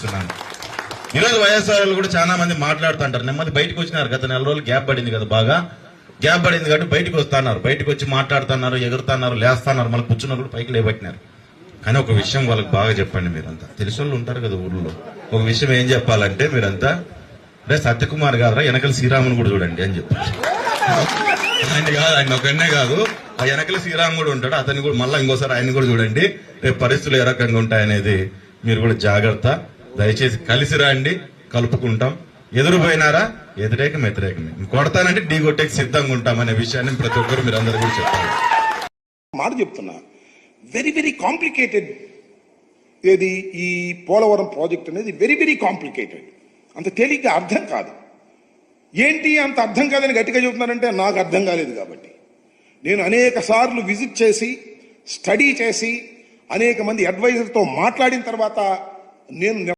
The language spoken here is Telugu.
తెలియజేస్తున్నాను. ఈరోజు వైఎస్ఆర్ కూడా చాలా మంది మాట్లాడుతుంటారు. నెమ్మది బయటకు వచ్చినారు. గత 4 రోజులు గ్యాప్ పడింది కదా, బాగా గ్యాప్ పడింది కాబట్టి బయటకు వస్తున్నారు. బయటకు వచ్చి మాట్లాడుతున్నారు, ఎగురుతున్నారు, లేస్తున్నారు, మళ్ళీ కూర్చున్న కూడా పైకి లేబట్టినారు. కానీ ఒక విషయం వాళ్ళకి బాగా చెప్పండి. మీరంతా తెలిసిన వాళ్ళు ఉంటారు కదా ఊర్లో. ఒక విషయం ఏం చెప్పాలంటే మీరంతా, రే సత్యకుమార్ గారు వెనకల శ్రీరాముని కూడా చూడండి అని చెప్పారు. ఆయన కాదు, ఆయన ఒకనే కాదు, ఆ వెనకల శ్రీరామ్ కూడా ఉంటాడు. అతన్ని కూడా మళ్ళీ ఇంకోసారి ఆయన కూడా చూడండి. రేపు పరిస్థితులు ఏ రకంగా ఉంటాయనేది మీరు కూడా జాగ్రత్త. దయచేసి కలిసి రండి, కలుపుకుంటాం. ఎదురుపోయినారా వ్యతిరేకమే. కొడతానంటే ఢీ కొట్టేకి సిద్ధంగా ఉంటామనే విషయాన్ని ప్రతి ఒక్కరు మీరు అందరూ కూడా చెప్పాలి. మాట చెప్తున్నా, వెరీ వెరీ కాంప్లికేటెడ్. ఏది ఈ పోలవరం ప్రాజెక్ట్ అనేది వెరీ వెరీ కాంప్లికేటెడ్. అంత తేలిగ్గా అర్థం కాదు. ఏంటి అంత అర్థం కాదని గట్టిగా చెబుతున్నారంటే నాకు అర్థం కాలేదు కాబట్టి. నేను అనేక సార్లు విజిట్ చేసి స్టడీ చేసి అనేక మంది అడ్వైజర్తో మాట్లాడిన తర్వాత నేను